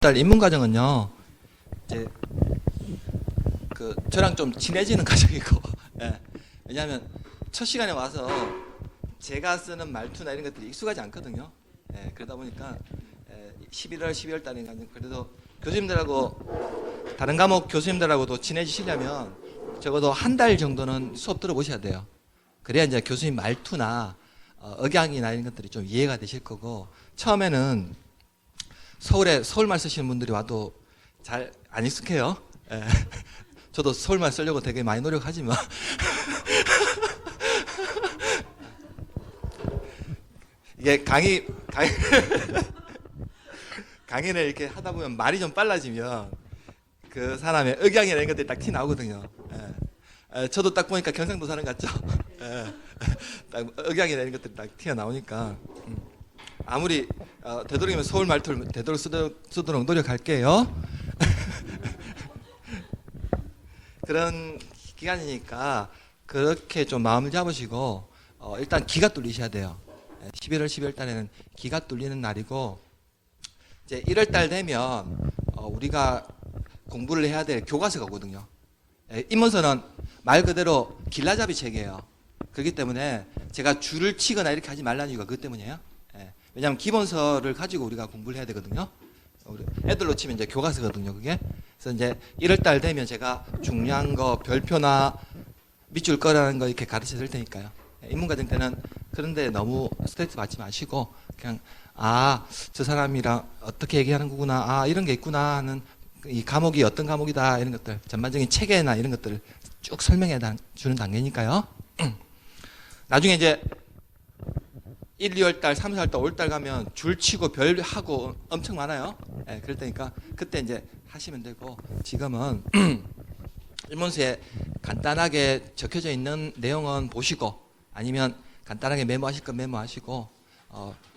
달 입문 과정은요, 이제 저랑 좀 친해지는 과정이고, 예. 왜냐하면 첫 시간에 와서 제가 쓰는 말투나 이런 것들이 익숙하지 않거든요. 예. 그러다 보니까 11월, 12월 달에 그래도 교수님들하고 다른 과목 교수님들하고도 친해지시려면 적어도 한 달 정도는 수업 들어보셔야 돼요. 그래야 이제 교수님 말투나 억양이나 이런 것들이 좀 이해가 되실 거고, 처음에는 서울말 쓰시는 분들이 와도 잘 안 익숙해요. 예. 저도 서울말 쓰려고 되게 많이 노력하지만 이게 강의를 이렇게 하다 보면 말이 좀 빨라지면 그 사람의 억양이나 이런 것들이 딱 티 나오거든요. 예. 저도 딱 보니까 경상도 사람 같죠. 예. 딱 억양이나 이런 것들이 딱 튀어나오니까 아무리 되도록이면 서울 말투를 되도록 쓰도록 노력할게요. 그런 기간이니까 그렇게 좀 마음을 잡으시고 일단 기가 뚫리셔야 돼요. 11월, 12월 달에는 기가 뚫리는 날이고, 이제 1월 달 되면 우리가 공부를 해야 될 교과서가 오거든요. 입문서는 말 그대로 길라잡이 책이에요. 그렇기 때문에 제가 줄을 치거나 이렇게 하지 말라는 이유가 그것 때문이에요. 왜냐하면 기본서를 가지고 우리가 공부를 해야 되거든요. 우리 애들로 치면 이제 교과서거든요, 그게. 그래서 이제 1월 달 되면 제가 중요한 거, 별표나 밑줄 거라는 거 이렇게 가르쳐 드릴 테니까요. 입문과정 때는 그런데 너무 스트레스 받지 마시고, 그냥, 저 사람이랑 어떻게 얘기하는 거구나, 이런 게 있구나 하는 이 과목이 어떤 과목이다, 이런 것들, 전반적인 체계나 이런 것들을 쭉 설명해 주는 단계니까요. 나중에 이제 1, 2월 달, 3, 4월 달, 5월 달 가면 줄 치고 별 하고 엄청 많아요. 그럴 테니까 그때 이제 하시면 되고, 지금은 일문서에 간단하게 적혀져 있는 내용은 보시고, 아니면 간단하게 메모하실 건 메모하시고,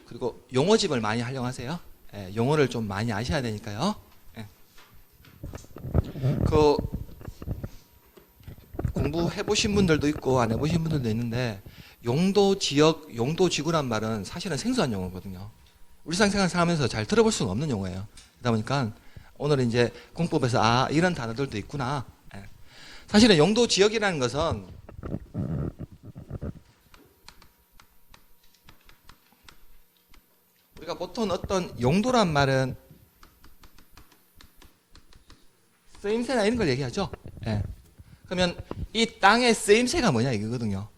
그리고 용어집을 많이 활용하세요. 용어를 좀 많이 아셔야 되니까요. 공부해 보신 분들도 있고 안 해보신 분들도 있는데, 용도 지역, 용도 지구란 말은 사실은 생소한 용어거든요. 일상생활 하면서 잘 들어볼 수는 없는 용어예요. 그러다 보니까 오늘은 이제 공법에서 이런 단어들도 있구나. 사실은 용도 지역이라는 것은 우리가 보통 어떤 용도란 말은 쓰임새나 이런 걸 얘기하죠. 그러면 이 땅의 쓰임새가 뭐냐 이거거든요.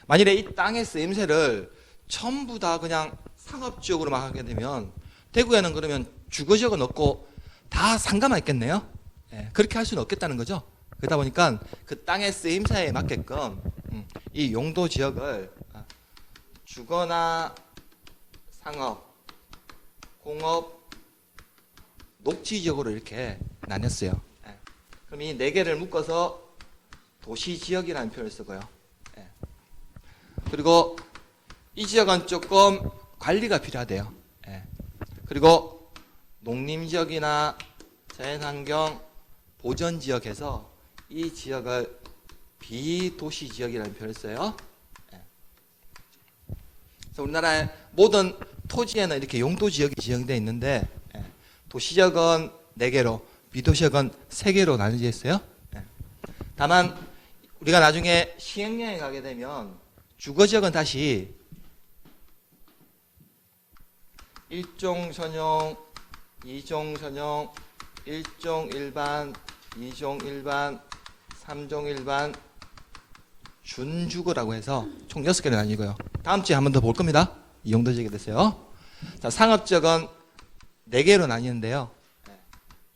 만일에 이 땅의 쓰임새를 전부 다 그냥 상업지역으로만 하게 되면 대구에는 그러면 주거지역은 없고 다 상가만 있겠네요. 그렇게 할 수는 없겠다는 거죠. 그러다 보니까 그 땅의 쓰임새에 맞게끔 이 용도 지역을 주거나 상업, 공업, 녹지 지역으로 이렇게 나눴어요. 그럼 이 네 개를 묶어서 도시 지역이라는 표현을 쓰고요. 그리고 이 지역은 조금 관리가 필요하대요. 그리고 농림지역이나 자연환경 보전지역에서 이 지역을 비도시지역이라는 표현을 써요. 그래서 우리나라의 모든 토지에는 이렇게 용도지역이 지정되어 있는데, 도시지역은 4개로, 비도시지역은 3개로 나눠져 있어요. 다만 우리가 나중에 시행령에 가게 되면 주거지역은 다시 1종 전용, 2종 전용, 1종 일반, 2종 일반, 3종 일반, 준주거라고 해서 총 6개로 나뉘고요. 다음 주에 한 번 더 볼 겁니다. 이 용도지역이 됐어요. 자, 상업지역은 4개로 나뉘는데요.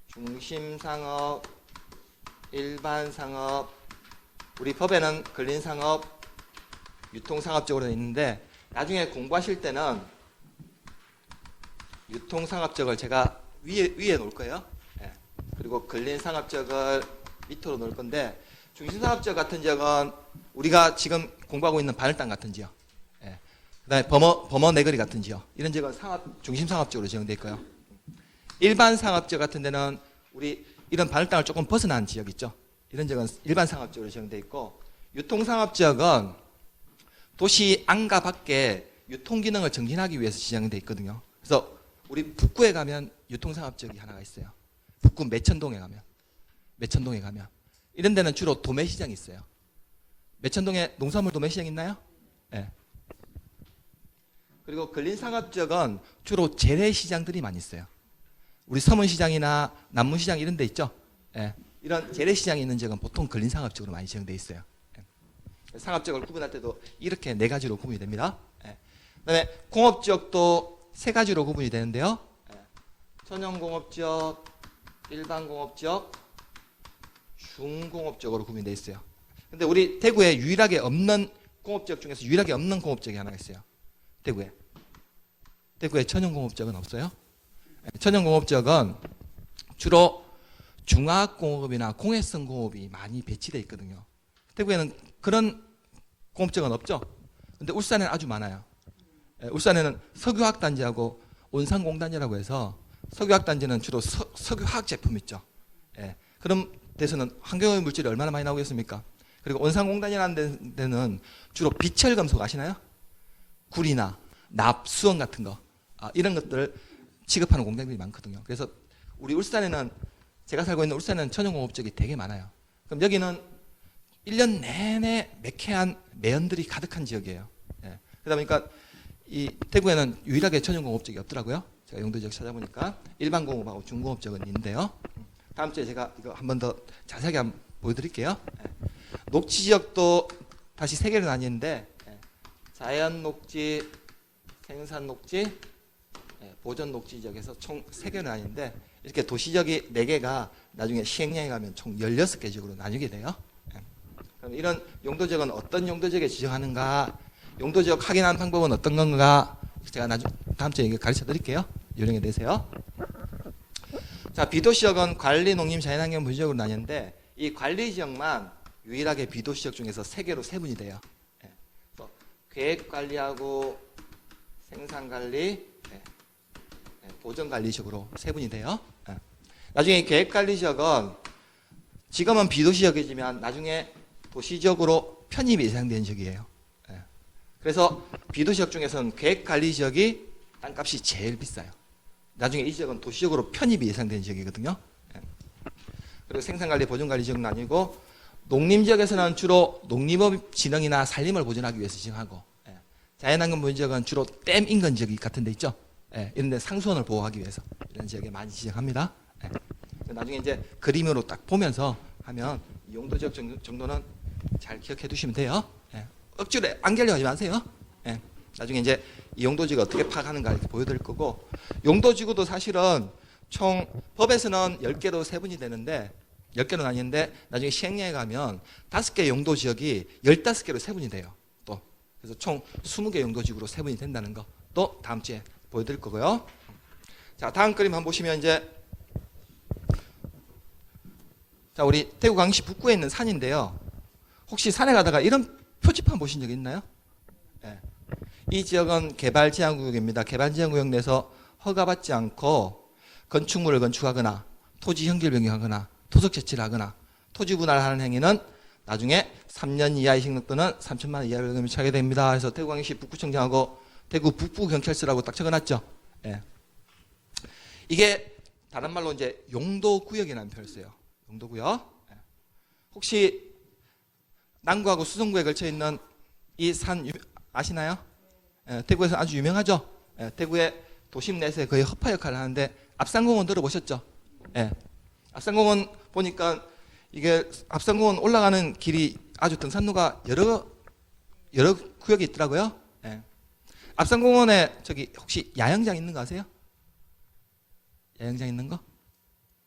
중심상업, 일반상업, 우리 법에는 근린상업, 유통상업적으로 있는데, 나중에 공부하실 때는 유통상업적을 제가 위에 놓을 거예요. 그리고 근린상업적을 밑으로 놓을 건데, 중심상업적 같은 지역은 우리가 지금 공부하고 있는 바늘 땅 같은 지역, 그다음에 범어 내거리 같은 지역, 이런 지역은 중심상업적으로 지정되어 있고요. 일반상업적 같은 데는 우리 이런 바늘 땅을 조금 벗어난 지역 있죠. 이런 지역은 일반상업적으로 지정되어 있고, 유통상업지역은 도시 안과 밖에 유통기능을 증진하기 위해서 지정되어 있거든요. 그래서 우리 북구에 가면 유통상업지역이 하나가 있어요. 북구 매천동에 가면 이런 데는 주로 도매시장이 있어요. 매천동에 농산물 도매시장 있나요? 네. 그리고 근린상업지역은 주로 재래시장들이 많이 있어요. 우리 서문시장이나 남문시장 이런 데 있죠. 예. 이런 재래시장이 있는 지역은 보통 근린상업지역으로 많이 지정되어 있어요. 예. 상업지역을 구분할 때도 이렇게 네 가지로 구분이 됩니다. 예. 그다음에 공업지역도 세 가지로 구분이 되는데요. 예. 천연공업지역, 일반공업지역, 중공업지역으로 구분이 되어 있어요. 근데 우리 대구에 유일하게 없는 공업지역 중에서 유일하게 없는 공업지역이 하나가 있어요. 대구에 천연공업지역은 없어요. 천연공업지역은 주로 중화학공업이나 공해성 공업이 많이 배치되어 있거든요. 대구에는 그런 공업지역은 없죠. 근데 울산에는 아주 많아요. 울산에는 석유화학단지하고 온산공단지라고 해서 석유화학단지는 주로 석유화학 제품 있죠. 그런 데서는 환경오염 물질이 얼마나 많이 나오겠습니까? 그리고 온산공단이라는 데는 주로 비철금속 아시나요? 구리나 납, 수원 같은 거 이런 것들을 취급하는 공장들이 많거든요. 그래서 우리 울산에는 제가 살고 있는 울산에는 천연공업지역이 되게 많아요. 그럼 여기는 1년 내내 매캐한 매연들이 가득한 지역이에요. 그러다 보니까 이 대구에는 유일하게 천연공업지역이 없더라고요. 제가 용도 지역 찾아보니까 일반공업하고 중공업지역은 있는데요. 다음 주에 제가 이거 한 번 더 자세하게 한번 보여드릴게요. 녹지 지역도 다시 세 개로 나뉘는데 자연 녹지, 생산 녹지, 보전 녹지 지역에서 총 3개로 나뉘는데 이렇게 도시지역이 4개가 나중에 시행령에 가면 총 16개 지역으로 나뉘게 돼요. 그럼 이런 용도지역은 어떤 용도지역에 지정하는가, 용도지역 확인하는 방법은 어떤 건가 제가 다음 주에 가르쳐 드릴게요. 요령에 대해서요. 자, 비도시역은 관리, 농림, 자연환경 분지역으로 나뉘는데 이 관리지역만 유일하게 비도시역 중에서 3개로 세분이 돼요. 계획관리하고 생산관리, 보전관리지역으로 세분이 돼요. 나중에 계획관리지역은 지금은 비도시지역이지만 나중에 도시지역으로 편입이 예상되는 지역이에요. 그래서 비도시지역 중에서는 계획관리지역이 땅값이 제일 비싸요. 나중에 이 지역은 도시지역으로 편입이 예상되는 지역이거든요. 그리고 생산관리, 보전관리지역은 아니고 농림지역에서는 주로 농림업 진흥이나 산림을 보존하기 위해서 지정하고 자연환경 보존지역은 주로 댐 인근 지역이 같은 데 있죠. 이런 데 상수원을 보호하기 위해서 이런 지역에 많이 지정합니다. 나중에 이제 그림으로 딱 보면서 하면 용도지역 정도는 잘 기억해 두시면 돼요. 억지로 안 결려하지 마세요. 나중에 이제 이 용도지가 어떻게 파악하는가 이렇게 보여드릴 거고, 용도지구도 사실은 총 법에서는 10개로 세분이 되는데 10개로 나뉘는데 나중에 시행령에 가면 5개 용도지역이 15개로 세분이 돼요. 또 그래서 총 20개 용도지구로 세분이 된다는 거 또 다음 주에 보여드릴 거고요. 자, 다음 그림 한번 보시면 이제 자, 우리 대구광역시 북구에 있는 산인데요. 혹시 산에 가다가 이런 표지판 보신 적 있나요? 이 지역은 개발제한구역입니다. 개발제한구역 내에서 허가받지 않고 건축물을 건축하거나 토지 형질 변경하거나 토속 채취를 하거나 토지 분할하는 행위는 나중에 3년 이하의 징역 또는 3천만 원 이하의 벌금이 처하게 됩니다. 그래서 대구광역시 북구청장하고 대구 북부경찰서라고 딱 적어놨죠. 이게 다른 말로 이제 용도구역이라는 표현을 써요. 용도구역. 혹시 남구하고 수성구에 걸쳐 있는 이 산 아시나요? 대구에서 아주 유명하죠. 대구의 도심 내에서 거의 허파 역할을 하는데 압산공원 들어보셨죠? 압산공원 보니까 이게 압산공원 올라가는 길이 아주 등산로가 여러 구역이 있더라고요. 압산공원에 저기 혹시 야영장 있는 거 아세요? 야영장 있는 거?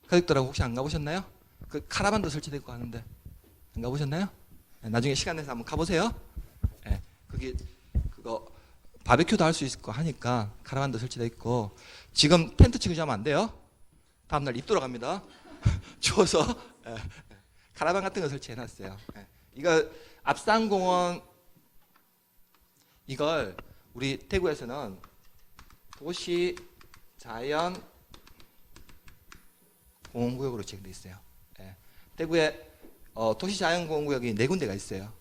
가족들하고 혹시 안 가보셨나요? 그 카라반도 설치되고 하는데 안 가보셨나요? 나중에 시간 내서 한번 가보세요. 거기 그거 바베큐도 할 수 있고 하니까 카라반도 설치되어 있고, 지금 텐트 치고 자면 안 돼요. 다음날 입 돌아갑니다. 추워서. 카라반 같은 거 설치해놨어요. 이거 압산공원, 이걸 우리 대구에서는 도시 자연 공원구역으로 지정되어 있어요. 대구에 도시 자연 공원구역이 4군데가 있어요.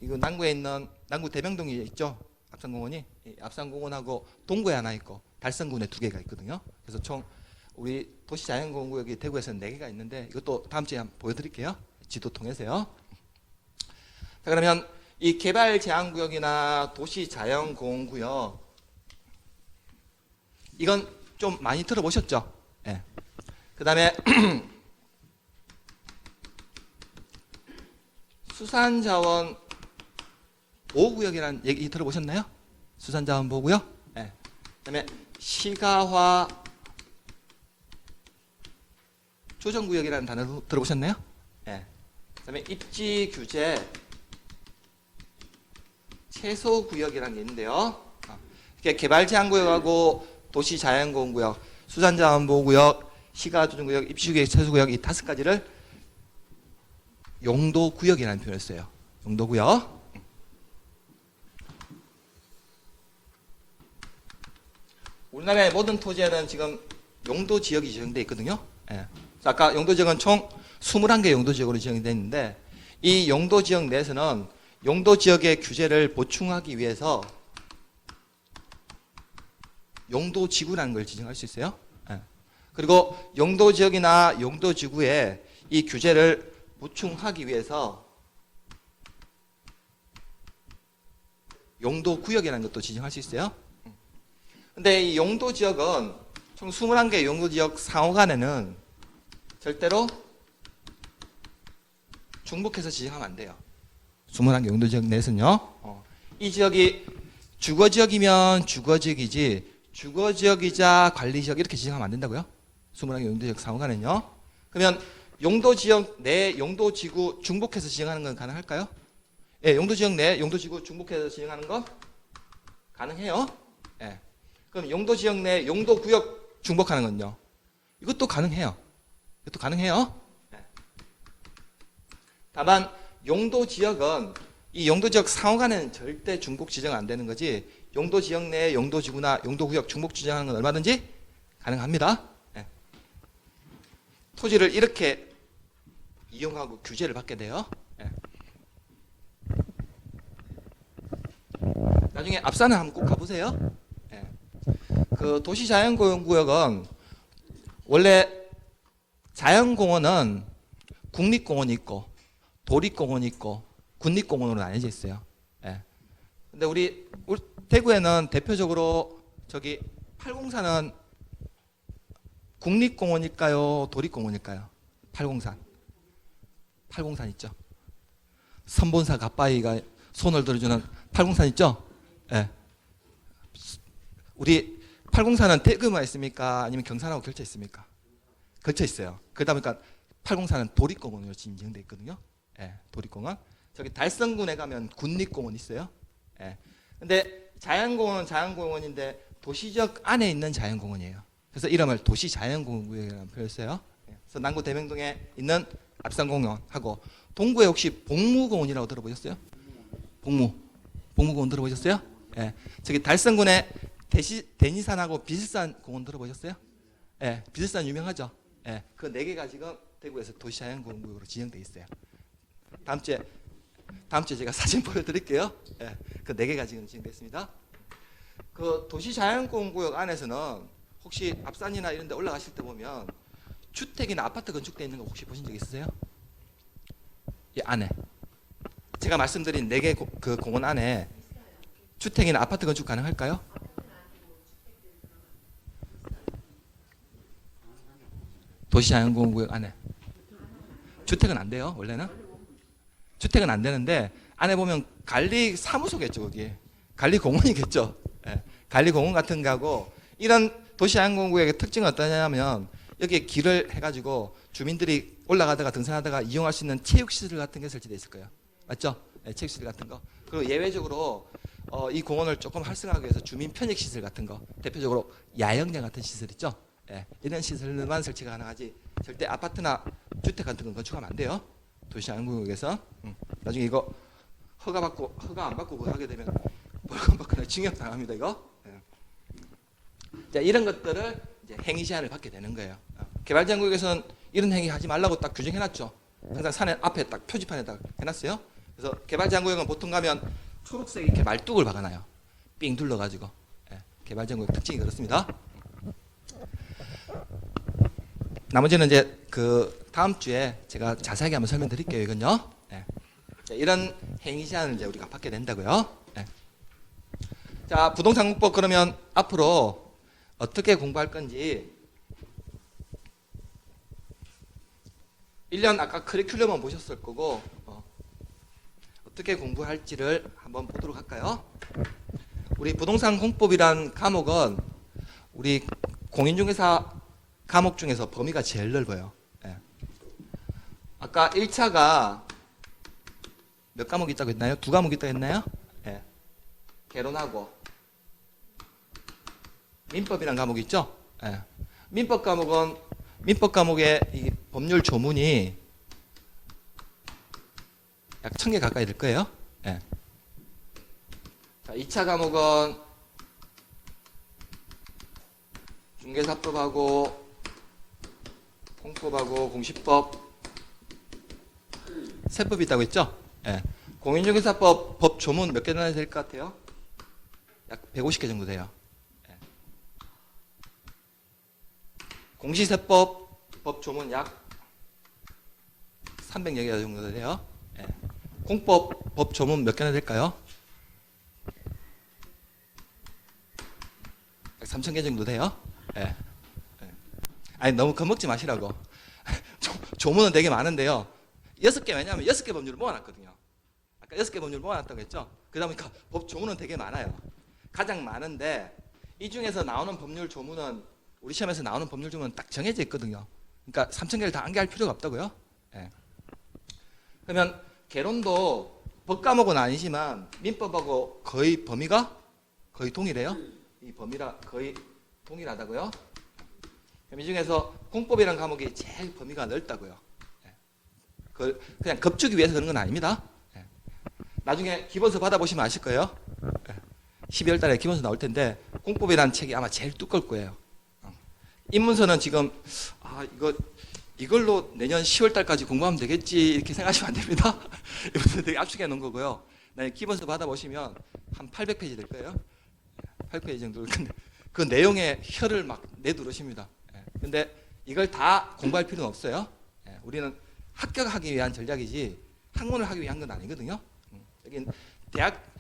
이거 남구에 있는 남구 대명동이 있죠. 압산공원이. 압산공원하고 동구에 하나 있고 달성군에 2개가 있거든요. 그래서 총 우리 도시자연공원구역이 대구에서는 4개가 있는데 이것도 다음 주에 한번 보여드릴게요. 지도 통해서요. 자, 그러면 이 개발제한구역이나 도시자연공원구역 이건 좀 많이 들어보셨죠? 네. 그 다음에 수산자원 보호구역이라는 얘기 들어보셨나요? 수산자원 보호구역? 네. 그 다음에 시가화 조정구역이라는 단어 들어보셨나요? 네. 그 다음에 입지규제 최소구역이라는 게 있는데요. 이렇게 개발제한구역하고 도시자연공원구역, 수산자원보호구역, 시가조정구역, 입지규제 최소구역 이 5가지를 용도구역이라는 표현을 써요. 용도구역. 우리나라의 모든 토지에는 지금 용도지역이 지정되어 있거든요. 예. 아까 용도지역은 총 21개 용도지역으로 지정이 되어 있는데 이 용도지역 내에서는 용도지역의 규제를 보충하기 위해서 용도지구라는 걸 지정할 수 있어요. 예. 그리고 용도지역이나 용도지구에 이 규제를 보충하기 위해서 용도구역이라는 것도 지정할 수 있어요. 근데 이 용도지역은 총 21개 용도지역 상호간에는 절대로 중복해서 지정하면 안 돼요. 21개 용도지역 내에서는요. 이 지역이 주거지역이면 주거지역이지 주거지역이자 관리지역 이렇게 지정하면 안 된다고요. 21개 용도지역 상호간에는요. 그러면 용도지역 내 용도지구 중복해서 지정하는 건 가능할까요? 예, 용도지역 내 용도지구 중복해서 지정하는 건 가능해요. 예. 그럼 용도지역 내 용도구역 중복하는 건요? 이것도 가능해요. 이것도 가능해요. 예. 다만 용도지역은 이 용도지역 상호간에는 절대 중복 지정 안 되는 거지 용도지역 내 용도지구나 용도구역 중복 지정하는 건 얼마든지 가능합니다. 예. 토지를 이렇게 이용하고 규제를 받게 돼요. 예. 나중에 앞산을 한번 꼭 가보세요. 예. 그 도시자연공원구역은 원래 자연공원은 국립공원이 있고 도립공원이 있고 군립공원으로 나뉘어져 있어요. 예. 근데 우리 대구에는 대표적으로 저기 팔공산은 국립공원일까요? 도립공원일까요? 팔공산 있죠. 선본사 갓바위가 손을 들어주는 팔공산 있죠. 예. 우리 팔공산은 대구만 있습니까? 아니면 경산하고 걸쳐 있습니까? 걸쳐 있어요. 그러다 보니까 팔공산은 도립공원으로 지정되어 있거든요. 예, 도립공원. 저기 달성군에 가면 군립공원 있어요. 예. 근데 자연공원은 자연공원인데 도시적 안에 있는 자연공원이에요. 그래서 이름을 도시자연공원구역이라는 표현을 써요. 예. 그래서 남구 대명동에 있는 앞산공원하고 동구에 혹시 복무공원이라고 들어보셨어요? 복무공원 들어보셨어요? 예. 저기 달성군에 대니산하고 비슬산 공원 들어보셨어요? 예. 비슬산 유명하죠? 예. 그 4개가 지금 대구에서 도시자연공원구역으로 지정되어 있어요. 다음 주에 제가 사진 보여드릴게요. 예. 그 4개가 지금 지정됐습니다. 그 도시자연공원구역 안에서는 혹시 앞산이나 이런 데 올라가실 때 보면 주택이나 아파트 건축되어 있는 거 혹시 보신 적 있으세요? 이 안에 제가 말씀드린 4개 그 공원 안에 주택이나 아파트 건축 가능할까요? 도시자연공원구역 안에 주택은 안 돼요. 원래는 주택은 안 되는데 안에 보면 관리사무소겠죠. 거기 관리공원이겠죠. 예. 관리공원 같은 거하고 이런 도시자연공원구역의 특징은 어떠냐면 여기에 길을 해가지고 주민들이 올라가다가 등산하다가 이용할 수 있는 체육시설 같은 게 설치되어 있을 거예요. 맞죠? 네, 체육시설 같은 거. 그리고 예외적으로 이 공원을 조금 활성화하기 위해서 주민 편익시설 같은 거, 대표적으로 야영장 같은 시설 있죠? 네, 이런 시설만 설치가 가능하지 절대 아파트나 주택 같은 건 건축하면 안 돼요. 도시자연공원구역에서. 나중에 이거 허가 안 받고 그거 하게 되면 벌금 받거나 징역 당합니다. 이거. 네. 자, 이런 것들을 이제 행위 제한을 받게 되는 거예요. 개발제한구역에서는 이런 행위 하지 말라고 딱 규정해놨죠. 항상 산에 앞에 딱 표지판에다 해놨어요. 그래서 개발제한구역은 보통 가면 초록색 이렇게 말뚝을 박아놔요. 삥 둘러가지고. 예. 개발전공의 특징이 그렇습니다. 나머지는 이제 그 다음 주에 제가 자세하게 한번 설명드릴게요. 이건요. 네. 이런 행위 제한을 이제 우리가 받게 된다고요. 네. 자, 부동산 공법 그러면 앞으로 어떻게 공부할 건지 1년 아까 커리큘럼은 보셨을 거고 어떻게 공부할지를 한번 보도록 할까요? 우리 부동산 공법이란 과목은 우리 공인중개사 과목 중에서 범위가 제일 넓어요. 예. 아까 1차가 몇 과목 있다고 했나요? 2과목 있다고 했나요? 예. 개론하고 민법이라는 과목이 있죠? 예. 민법 과목의 이 법률 조문이 약 1000개 가까이 될 거예요. 예. 자, 2차 과목은 중개사법하고 공법하고 공시법, 세법이 있다고 했죠? 예. 공인중개사법 법 조문 몇 개나 될 것 같아요? 약 150개 정도 돼요. 예. 공시세법 법 조문 약 300여 개 정도 돼요. 예. 공법 법 조문 몇 개나 될까요? 약 3,000개 정도 돼요. 예. 아니 너무 겁먹지 마시라고. 조문은 되게 많은데요. 6개 왜냐하면 6개 법률을 모아놨거든요. 아까 6개 법률을 모아놨다고 했죠. 그러다 보니까 법 조문은 되게 많아요. 가장 많은데 이 중에서 나오는 법률 조문은 우리 시험에서 나오는 법률 조문은 딱 정해져 있거든요. 그러니까 3,000개를 다 암기할 필요가 없다고요. 예. 그러면 개론도 법 과목은 아니지만 민법하고 거의 범위가 거의 동일해요. 이 범위라 거의 동일하다고요. 이 중에서 공법이라는 과목이 제일 범위가 넓다고요. 그냥 겁주기 위해서 그런 건 아닙니다. 나중에 기본서 받아보시면 아실 거예요. 12월 달에 기본서 나올 텐데 공법이라는 책이 아마 제일 두꺼울 거예요. 입문서는 지금 이걸로 내년 10월 달까지 공부하면 되겠지 이렇게 생각하시면 안 됩니다. 입문서 되게 압축해 놓은 거고요. 기본서 받아보시면 한 800페이지 될 거예요. 8페이지 정도. 근데 그 내용에 혀를 막 내두르십니다. 근데 이걸 다 공부할 필요는 없어요. 우리는 합격하기 위한 전략이지 학문을 하기 위한 건 아니거든요. 여기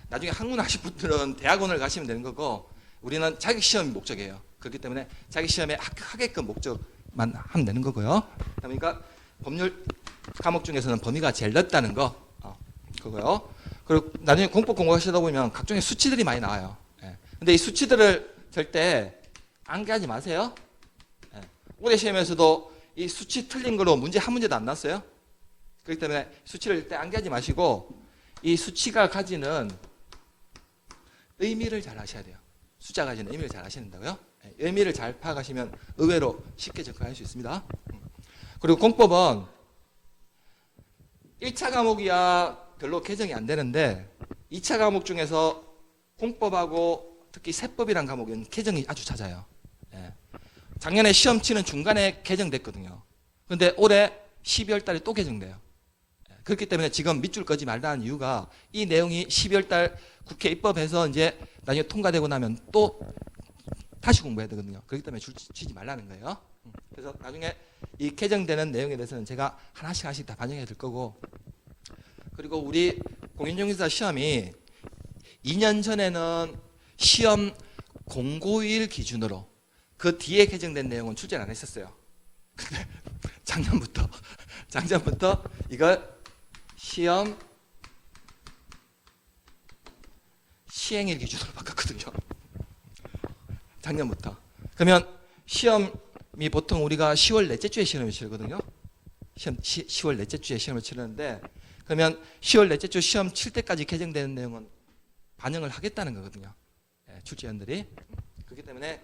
나중에 학문 하실 분들은 대학원을 가시면 되는 거고 우리는 자격시험이 목적이에요. 그렇기 때문에 자격시험에 합격하게끔 목적만 하면 되는 거고요. 그러니까 법률 과목 중에서는 범위가 제일 넓다는 거 그거요. 그리고 나중에 공법 공부하시다 보면 각종의 수치들이 많이 나와요. 근데 이 수치들을 절대 암기하지 마세요. 올해 시험에서도 이 수치 틀린 거로 문제 한 문제도 안 났어요. 그렇기 때문에 수치를 절대 암기하지 마시고 이 수치가 가지는 의미를 잘 아셔야 돼요. 숫자가 가지는 의미를 잘 아셔야 된다고요. 의미를 잘 파악하시면 의외로 쉽게 접근할 수 있습니다. 그리고 공법은 1차 과목이야 별로 개정이 안 되는데 2차 과목 중에서 공법하고 특히 세법이란 과목은 개정이 아주 잦아요. 작년에 시험 치는 중간에 개정됐거든요. 그런데 올해 12월 달에 또 개정돼요. 그렇기 때문에 지금 밑줄 끄지 말라는 이유가 이 내용이 12월 달 국회 입법해서 이제 나중에 통과되고 나면 또 다시 공부해야 되거든요. 그렇기 때문에 줄 치지 말라는 거예요. 그래서 나중에 이 개정되는 내용에 대해서는 제가 하나씩 다 반영해 드릴 거고 그리고 우리 공인중개사 시험이 2년 전에는 시험 공고일 기준으로 그 뒤에 개정된 내용은 출제를 안 했었어요. 근데 작년부터 이걸 시험 시행일 기준으로 바꿨거든요. 작년부터. 그러면 시험이 보통 우리가 10월 넷째 주에 시험을 치르거든요. 10월 넷째 주에 시험을 치르는데 그러면 10월 넷째 주 시험 칠 때까지 개정되는 내용은 반영을 하겠다는 거거든요. 출제위원들이. 그렇기 때문에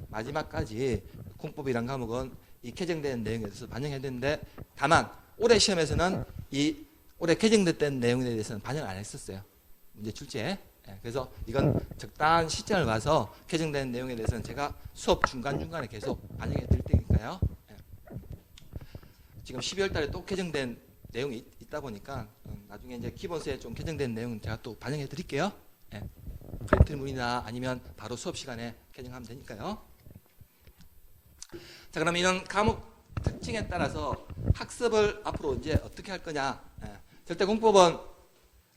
마지막까지 공법이란 과목은 이 개정된 내용에 대해서 반영해야 되는데 다만 올해 시험에서는 이 올해 개정됐던 내용에 대해서는 반영 안 했었어요. 문제 출제에. 그래서 이건 적당한 시점을 봐서 개정된 내용에 대해서는 제가 수업 중간중간에 계속 반영해 드릴 테니까요. 지금 12월 달에 또 개정된 내용이 있다 보니까 나중에 이제 기본서에 좀 개정된 내용은 제가 또 반영해 드릴게요. 프린트물이나 아니면 바로 수업 시간에 개정하면 되니까요. 자, 그럼 이런 과목 특징에 따라서 학습을 앞으로 이제 어떻게 할 거냐. 절대 공법은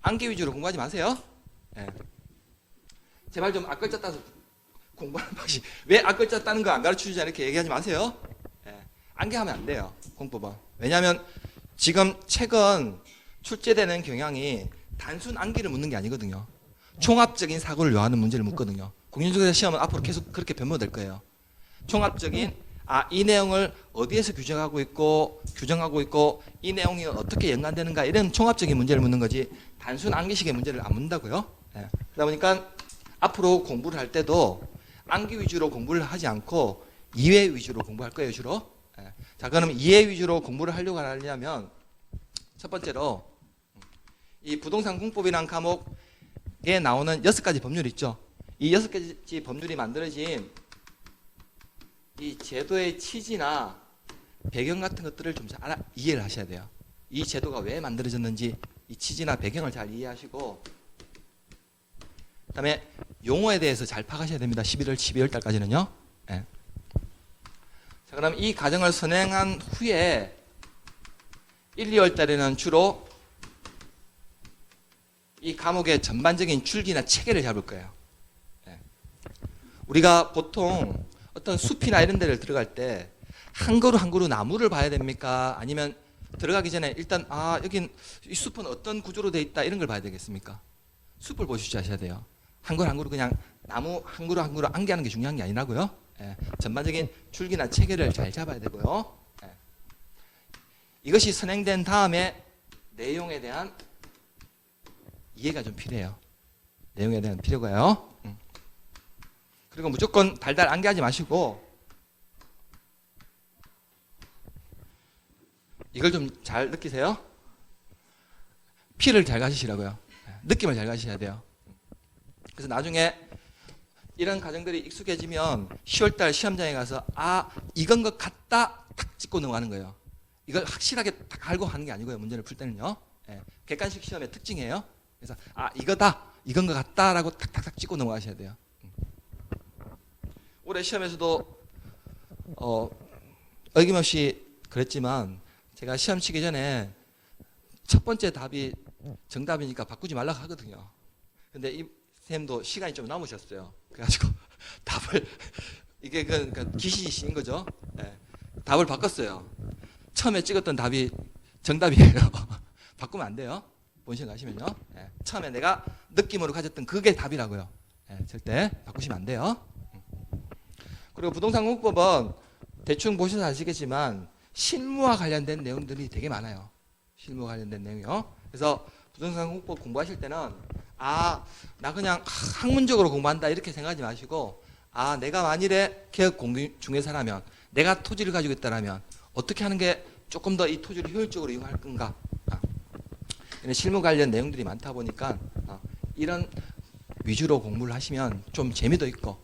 암기 위주로 공부하지 마세요. 제발 좀 앞글자 따서 공부하는 방식. 왜 앞글자 따는 거 안 가르쳐주지 이렇게 얘기하지 마세요. 암기하면 안 돼요. 공법은. 왜냐하면 지금 책은 출제되는 경향이 단순 암기를 묻는 게 아니거든요. 종합적인 사고를 요하는 문제를 묻거든요. 공인중개사 시험은 앞으로 계속 그렇게 변모될 거예요. 종합적인 이 내용을 어디에서 규정하고 있고 이 내용이 어떻게 연관되는가 이런 종합적인 문제를 묻는 거지 단순 암기식의 문제를 안 묻는다고요. 그러다 보니까 앞으로 공부를 할 때도 암기 위주로 공부를 하지 않고 이해 위주로 공부할 거예요. 주로. 자, 그럼 이해 위주로 공부를 하려고 하려면 첫 번째로 이 부동산 공법이라는 과목에 나오는 6가지 법률이 있죠. 이 6가지 법률이 만들어진 이 제도의 취지나 배경 같은 것들을 좀 잘 이해를 하셔야 돼요. 이 제도가 왜 만들어졌는지 이 취지나 배경을 잘 이해하시고 그다음에 용어에 대해서 잘 파악하셔야 됩니다. 11월, 12월 달까지는요. 자, 그럼 이 과정을 선행한 후에 1, 2월 달에는 주로 이 과목의 전반적인 줄기나 체계를 잡을 거예요. 우리가 보통 어떤 숲이나 이런 데를 들어갈 때 한 그루 한 그루 나무를 봐야 됩니까? 아니면 들어가기 전에 일단 여긴 이 숲은 어떤 구조로 돼 있다 이런 걸 봐야 되겠습니까? 숲을 보시지 하셔야 돼요. 한 그루 한 그루 그냥 나무 한 그루 한 그루 암기하는 게 중요한 게 아니라고요. 전반적인 줄기나 체계를 잘 잡아야 되고요. 이것이 선행된 다음에 내용에 대한 이해가 좀 필요해요. 내용에 대한 필요가요. 그리고 무조건 달달 암기하지 마시고 이걸 좀 잘 느끼세요. 피를 잘 가지시라고요. 느낌을 잘 가지셔야 돼요. 그래서 나중에 이런 과정들이 익숙해지면 10월달 시험장에 가서 이건 것 같다 탁 찍고 넘어가는 거예요. 이걸 확실하게 딱 알고 하는 게 아니고요. 문제를 풀 때는요. 객관식 시험의 특징이에요. 그래서 이거다 이건 것 같다라고 탁탁탁 찍고 넘어가셔야 돼요. 올해 시험에서도 어김없이 그랬지만 제가 시험 치기 전에 첫 번째 답이 정답이니까 바꾸지 말라고 하거든요. 근데 이 선생님도 시간이 좀 남으셨어요. 그래가지고 답을 이게 그러니까 기시신 거죠. 답을 바꿨어요. 처음에 찍었던 답이 정답이에요. 바꾸면 안 돼요. 본시험 가시면요. 처음에 내가 느낌으로 가졌던 그게 답이라고요. 절대 바꾸시면 안 돼요. 그리고 부동산 공법은 대충 보셔서 아시겠지만 실무와 관련된 내용들이 되게 많아요. 실무와 관련된 내용이요. 그래서 부동산 공법 공부하실 때는 나 그냥 학문적으로 공부한다 이렇게 생각하지 마시고 내가 만일에 개업 공인중개사라면 내가 토지를 가지고 있다라면 어떻게 하는 게 조금 더 이 토지를 효율적으로 이용할 건가. 실무 관련 내용들이 많다 보니까 이런 위주로 공부를 하시면 좀 재미도 있고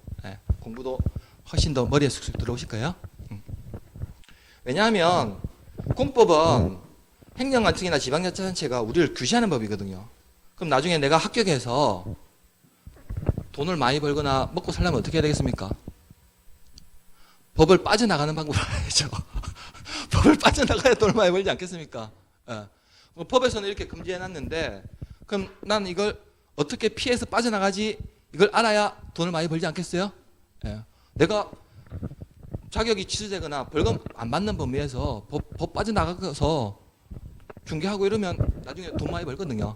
공부도 훨씬 더 머리에 쑥쑥 들어오실 거예요. 왜냐하면 공법은 행정관청이나 지방자치단체가 우리를 규제하는 법이거든요. 그럼 나중에 내가 합격해서 돈을 많이 벌거나 먹고 살려면 어떻게 해야 되겠습니까? 법을 빠져나가는 방법을 알죠. 법을 빠져나가야 돈을 많이 벌지 않겠습니까? 법에서는 이렇게 금지해놨는데 그럼 난 이걸 어떻게 피해서 빠져나가지 이걸 알아야 돈을 많이 벌지 않겠어요? 내가 자격이 취소되거나 벌금 안 받는 범위에서 법 빠져나가서 중개하고 이러면 나중에 돈 많이 벌거든요.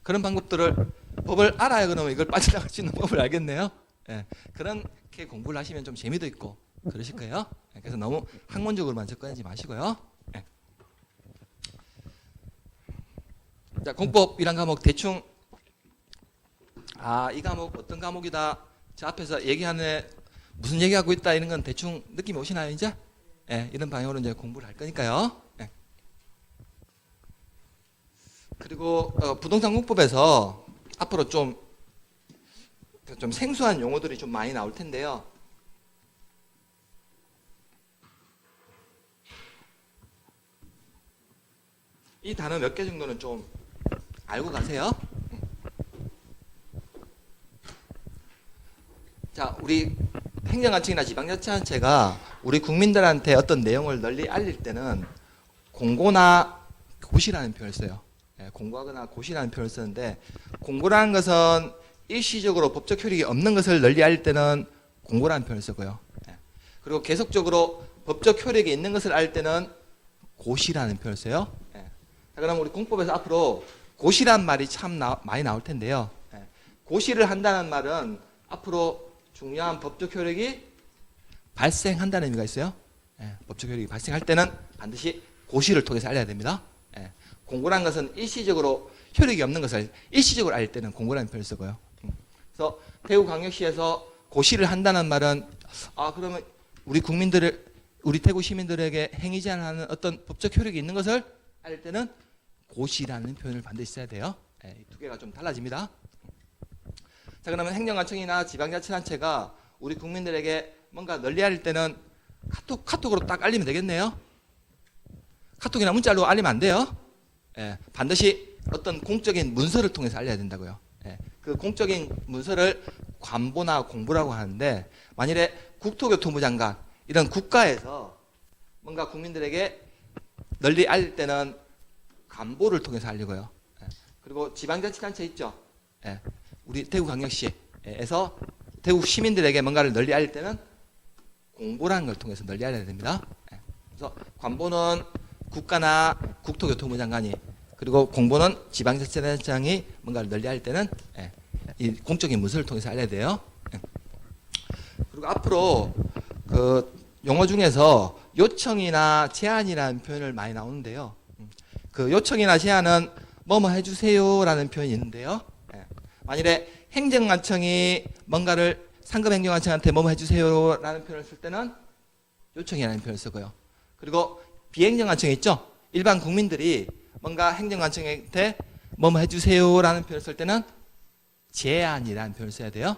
그런 방법들을 법을 알아야 그러면 이걸 빠져나갈 수 있는 법을 알겠네요. 그렇게 공부를 하시면 좀 재미도 있고 그러실 거예요. 그래서 너무 학문적으로만 접근하지 마시고요. 자, 공법이란 과목 대충 이 과목 어떤 과목이다. 저 앞에서 얘기하는 무슨 얘기하고 있다 이런 건 대충 느낌이 오시나요 이제? 이런 방향으로 이제 공부를 할 거니까요. 그리고 부동산 공법에서 앞으로 좀 생소한 용어들이 좀 많이 나올 텐데요. 이 단어 몇 개 정도는 좀 알고 가세요. 우리 행정관청이나 지방자치단체가 우리 국민들한테 어떤 내용을 널리 알릴 때는 공고나 고시라는 표현을 써요. 예, 공고하거나 고시라는 표현을 쓰는데, 공고라는 것은 일시적으로 법적 효력이 없는 것을 널리 알릴 때는 공고라는 표현을 쓰고요. 예. 그리고 계속적으로 법적 효력이 있는 것을 알릴 때는 고시라는 표현을 써요. 예. 자, 그럼 우리 공법에서 앞으로 고시란 말이 참 많이 나올 텐데요. 예. 고시를 한다는 말은 앞으로 중요한 법적 효력이 발생한다는 의미가 있어요. 예. 법적 효력이 발생할 때는 반드시 고시를 통해서 알려야 됩니다. 예. 공고라는 것은 일시적으로 효력이 없는 것을 일시적으로 알릴 때는 공고라는 표현을 쓰고요. 그래서 대구광역시에서 고시를 한다는 말은 그러면 우리 국민들을, 우리 대구 시민들에게 행위 제한하는 어떤 법적 효력이 있는 것을 알릴 때는 고시라는 표현을 반드시 써야 돼요. 이 두 개가 좀 달라집니다. 자, 그러면 행정관청이나 지방자치단체가 우리 국민들에게 뭔가 널리 알릴 때는 카톡으로 딱 알리면 되겠네요. 카톡이나 문자로 알리면 안 돼요. 예, 반드시 어떤 공적인 문서를 통해서 알려야 된다고요. 예, 그 공적인 문서를 관보나 공보라고 하는데, 만일에 국토교통부 장관 이런 국가에서 뭔가 국민들에게 널리 알릴 때는 관보를 통해서 알리고요. 예, 그리고 지방자치단체 있죠. 예, 우리 대구광역시에서 대구 시민들에게 뭔가를 널리 알릴 때는 공보라는 걸 통해서 널리 알려야 됩니다. 예, 그래서 관보는 국가나 국토교통부 장관이, 그리고 공보는 지방자치단체장이 뭔가를 널리 알릴 때는 이 공적인 문서를 통해서 알려야 돼요. 그리고 앞으로 그 용어 중에서 요청이나 제안이라는 표현을 많이 나오는데요. 그 요청이나 제안은 뭐뭐 해주세요라는 표현이 있는데요. 만일에 행정관청이 뭔가를 상급행정관청한테 뭐뭐 해주세요라는 표현을 쓸 때는 요청이라는 표현을 쓰고요. 그리고 비행정관청이 있죠. 일반 국민들이 뭔가 행정관청한테 뭐뭐 해주세요라는 표현을 쓸 때는 제안이라는 표현을 써야 돼요.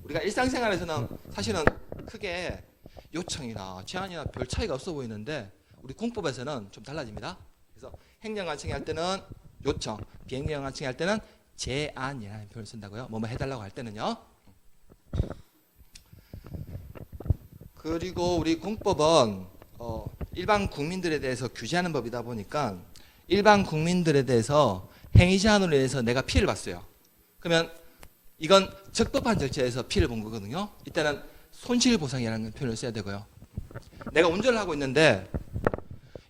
우리가 일상생활에서는 사실은 크게 요청이나 제안이나 별 차이가 없어 보이는데, 우리 공법에서는 좀 달라집니다. 그래서 행정관청이 할 때는 요청, 비행정관청이 할 때는 제안이라는 표현을 쓴다고요. 뭐뭐 해달라고 할 때는요. 그리고 우리 공법은 일반 국민들에 대해서 규제하는 법이다 보니까, 일반 국민들에 대해서 행위 제한으로 인해서 내가 피해를 봤어요. 그러면 이건 적법한 절차에서 피해를 본 거거든요. 이때는 손실보상이라는 표현을 써야 되고요. 내가 운전을 하고 있는데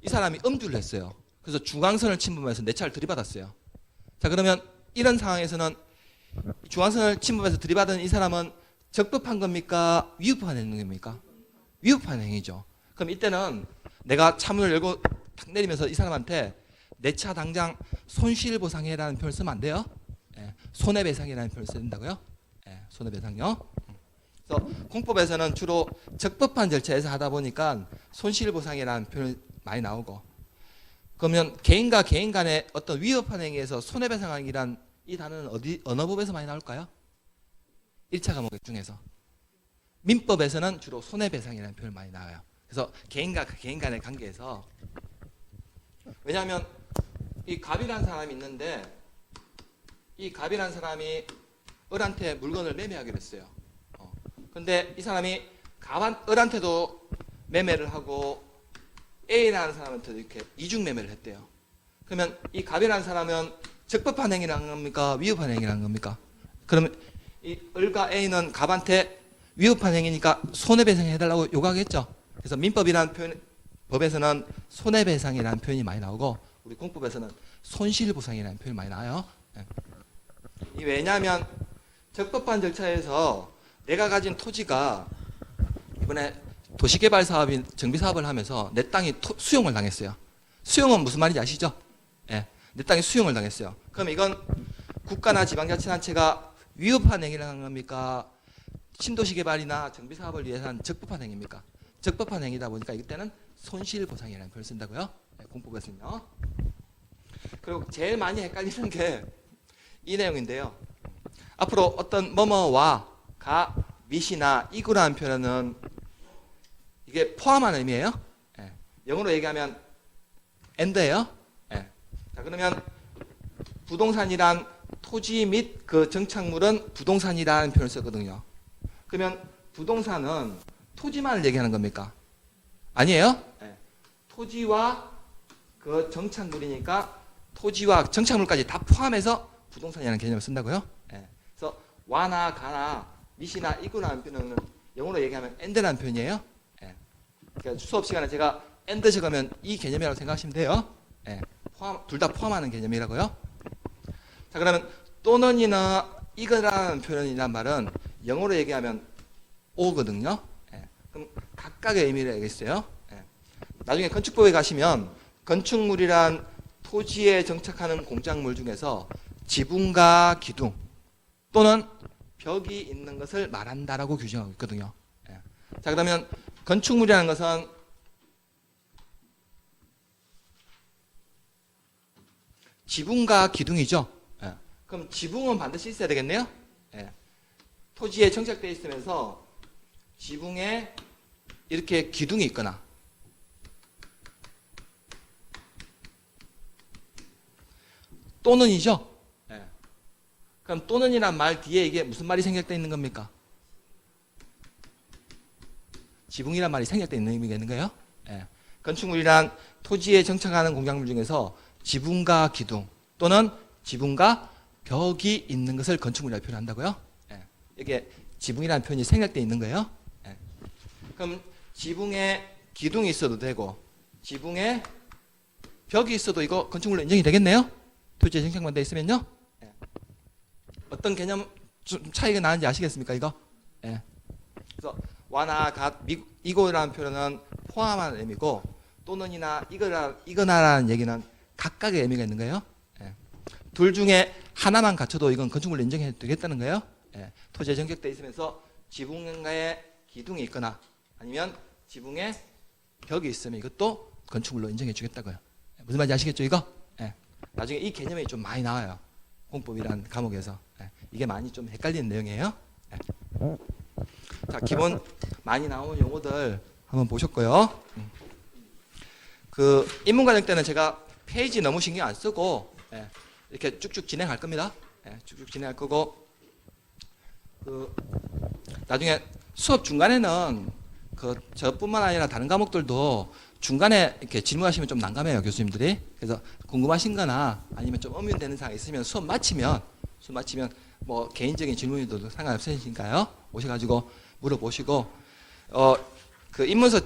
이 사람이 음주를 했어요. 그래서 중앙선을 침범해서 내 차를 들이받았어요. 자, 그러면 이런 상황에서는 중앙선을 침범해서 들이받은 이 사람은 적법한 겁니까? 위법한 행위입니까? 위법한 행위죠. 그럼 이때는 내가 차문을 열고 탁 내리면서 이 사람한테 내 차 당장 손실보상해라는 표현을 쓰면 안 돼요. 손해배상이라는 표현을 써야 된다고요. 손해배상요. 그래서 공법에서는 주로 적법한 절차에서 하다 보니까 손실보상이라는 표현이 많이 나오고, 그러면 개인과 개인 간의 어떤 위법한 행위에서 손해배상이란 이 단어는 어느 법에서 많이 나올까요? 1차 과목 중에서. 민법에서는 주로 손해배상이라는 표현이 많이 나와요. 그래서 개인과 개인 간의 관계에서, 왜냐하면 이 갑이라는 사람이 있는데, 이 갑이라는 사람이 을한테 물건을 매매하기로 했어요. 근데 이 사람이 을한테도 매매를 하고 A라는 사람한테도 이렇게 이중 매매를 했대요. 그러면 이 갑이라는 사람은 적법한 행위를 한 겁니까? 위법한 행위를 한 겁니까? 그러면 이 을과 A는 갑한테 위법한 행위니까 손해배상 해달라고 요구하겠죠. 그래서 민법이라는 법에서는 손해배상이라는 표현이 많이 나오고, 우리 공법에서는 손실보상이라는 표현이 많이 나와요. 왜냐하면 적법한 절차에서 내가 가진 토지가 이번에 도시개발 사업인 정비사업을 하면서 내 땅이 수용을 당했어요. 수용은 무슨 말인지 아시죠? 내 땅이 수용을 당했어요. 그럼 이건 국가나 지방자치단체가 위법한 행위를 한 겁니까? 신도시개발이나 정비사업을 위해서 한 적법한 행위입니까? 적법한 행위다 보니까 이때는 손실보상이라는 표현을 쓴다고요. 공법에서는요. 그리고 제일 많이 헷갈리는 게 이 내용인데요. 앞으로 어떤 뭐뭐와 가, 밑이나 이구라는 표현은 이게 포함하는 의미예요. 영어로 얘기하면 and예요. 자, 그러면 부동산이란 토지 및 그 정착물은 부동산이라는 표현을 썼거든요. 그러면 부동산은 토지만을 얘기하는 겁니까? 아니에요? 예. 토지와 그 정착물이니까 토지와 정착물까지 다 포함해서 부동산이라는 개념을 쓴다고요? 예. 그래서 와나 가나 미시나 이구라는 표현은 영어로 얘기하면 and라는 표현이에요. 예. 그러니까 수업 시간에 제가 and 적으면 이 개념이라고 생각하시면 돼요. 예. 둘 다 포함하는 개념이라고요. 자, 그러면 또는이나 이거라는 표현이란 말은 영어로 얘기하면 or거든요. 예. 그럼 각각의 의미를 알겠어요. 예. 나중에 건축법에 가시면 건축물이란 토지에 정착하는 공작물 중에서 지붕과 기둥 또는 벽이 있는 것을 말한다라고 규정하고 있거든요. 예. 자, 그러면 건축물이라는 것은 지붕과 기둥이죠. 예. 그럼 지붕은 반드시 있어야 되겠네요. 예. 토지에 정착되어 있으면서 지붕에 이렇게 기둥이 있거나 또는이죠. 예. 그럼 또는이란 말 뒤에 이게 무슨 말이 생략되어 있는 겁니까? 지붕이란 말이 생략되어 있는 의미가 있는 거예요. 예. 건축물이란 토지에 정착하는 공작물 중에서 지붕과 기둥 또는 지붕과 벽이 있는 것을 건축물이라고 표현한다고요. 예. 이게 지붕이라는 표현이 생략되어 있는 거예요. 예. 그럼 지붕에 기둥이 있어도 되고 지붕에 벽이 있어도 이거 건축물로 인정이 되겠네요. 토지에 정착만 되어 있으면요. 예. 어떤 개념 좀 차이가 나는지 아시겠습니까? 이거. 예. 그래서 와나 갓 이거라는 표현은 포함하는 의미고 또는이나 이거나라는 얘기는 각각의 의미가 있는 거예요. 예. 둘 중에 하나만 갖춰도 이건 건축물로 인정해도 되겠다는 거예요. 예. 토지에 정착되어 있으면서 지붕가에 기둥이 있거나 아니면 지붕에 벽이 있으면 이것도 건축물로 인정해 주겠다고요. 예. 무슨 말인지 아시겠죠? 이거? 예. 나중에 이 개념이 좀 많이 나와요. 공법이라는 과목에서. 예. 이게 많이 좀 헷갈리는 내용이에요. 예. 자, 기본 많이 나오는 용어들 한번 보셨고요. 그 인문과정 때는 제가 페이지 너무 신경 안 쓰고 예, 이렇게 쭉쭉 진행할 겁니다. 예, 쭉쭉 진행할 거고 그 나중에 수업 중간에는 그 저뿐만 아니라 다른 과목들도 중간에 이렇게 질문하시면 좀 난감해요, 교수님들이. 그래서 궁금하신 거나 아니면 좀 의문되는 사항 있으면 수업 마치면 뭐 개인적인 질문이도 상관없으니까요. 오셔가지고 물어보시고 그 인문서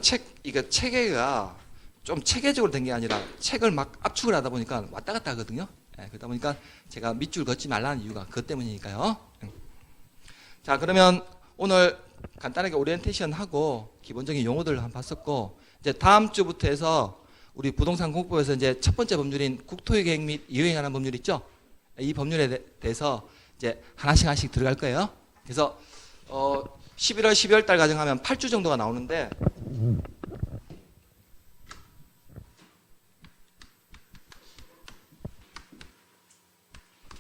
이거 체계가 좀 체계적으로 된 게 아니라 책을 막 압축을 하다 보니까 왔다 갔다 하거든요. 예, 그러다 보니까 제가 밑줄 긋지 말라는 이유가 그것 때문이니까요. 자, 그러면 오늘 간단하게 오리엔테이션 하고 기본적인 용어들을 한번 봤었고 이제 다음 주부터 해서 우리 부동산 공법에서 이제 첫 번째 법률인 국토의 계획 및 이행하는 법률 있죠? 이 법률에 대해서 이제 하나씩 들어갈 거예요. 그래서 11월, 12월 달 가정하면 8주 정도가 나오는데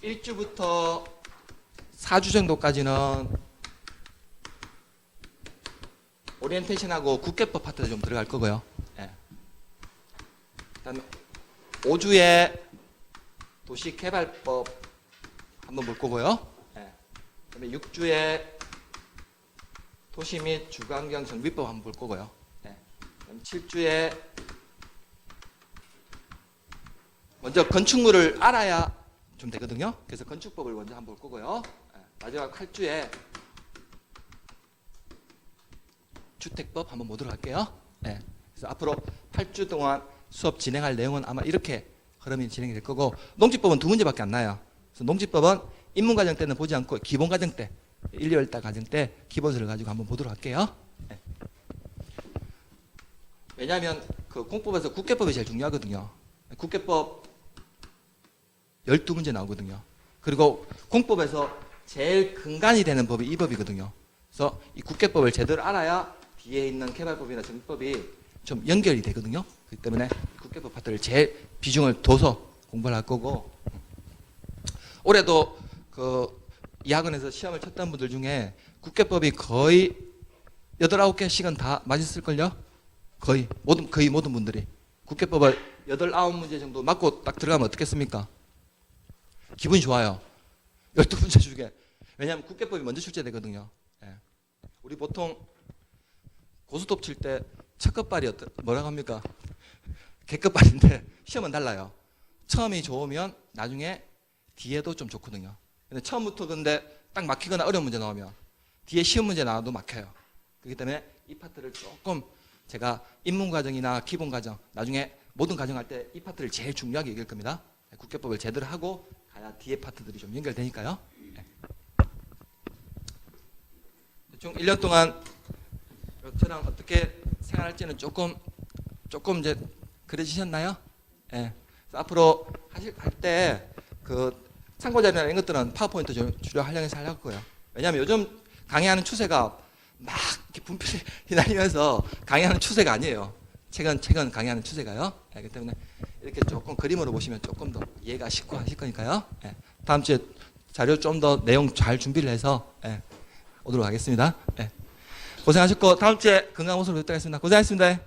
1주부터 4주 정도까지는 오리엔테이션하고 국계법 파트가 좀 들어갈 거고요. 예. 그다음에 5주에 도시개발법 한번 볼 거고요. 예. 그다음에 6주에 도시 및 주거환경 정비법 한번 볼 거고요. 예. 그다음에 7주에 먼저 건축물을 알아야 좀 되거든요. 그래서 건축법을 먼저 한번 볼 거고요. 예. 마지막 8주에 주택법 한번 보도록 할게요. 네. 그래서 앞으로 8주 동안 수업 진행할 내용은 아마 이렇게 흐름이 진행이 될 거고 농지법은 2문제밖에 안 나요. 그래서 농지법은 인문과정 때는 보지 않고 기본과정 때 1, 2월 달 과정 때 기본서를 가지고 한번 보도록 할게요. 네. 왜냐하면 그 공법에서 국계법이 제일 중요하거든요. 국계법 12문제 나오거든요. 그리고 공법에서 제일 근간이 되는 법이 이 법이거든요. 그래서 이 국계법을 제대로 알아야 뒤에 있는 개발법이나 정비법이 좀 연결이 되거든요. 그렇기 때문에 국계법 파트를 제일 비중을 둬서 공부를 할 거고 올해도 그 이 학원에서 시험을 쳤던 분들 중에 국계법이 거의 8, 9개씩은 다 맞았을걸요? 거의 모든 분들이 국계법을 8, 9문제 정도 맞고 딱 들어가면 어떻겠습니까? 기분이 좋아요. 12문제 중에. 왜냐하면 국계법이 먼저 출제되거든요. 예. 우리 보통 고스톱 칠 때 첫 끝발이 뭐라고 합니까? 개끝발인데 시험은 달라요. 처음이 좋으면 나중에 뒤에도 좀 좋거든요. 근데 처음부터 근데 딱 막히거나 어려운 문제 나오면 뒤에 쉬운 문제 나와도 막혀요. 그렇기 때문에 이 파트를 조금 제가 입문 과정이나 기본 과정, 나중에 모든 과정 할 때 이 파트를 제일 중요하게 얘기할 겁니다. 국계법을 제대로 하고 가야 뒤에 파트들이 좀 연결되니까요. 대충 1년 동안 저랑 어떻게 생활할지는 조금 이제 그려지셨나요? 예. 앞으로 할 때 그 참고 자료나 이런 것들은 파워포인트 주로 활용해서 하려고 거예요. 왜냐하면 요즘 강의하는 추세가 막 이렇게 분필이 휘날리면서 강의하는 추세가 아니에요. 최근 강의하는 추세가요. 예, 그렇기 때문에 이렇게 조금 그림으로 보시면 조금 더 이해가 쉽고 하실 거니까요. 예. 다음 주에 자료 좀 더 내용 잘 준비를 해서 오도록 하겠습니다. 예. 고생하셨고 다음 주에 건강한 모습으로 뵙도록 하겠습니다. 고생하셨습니다.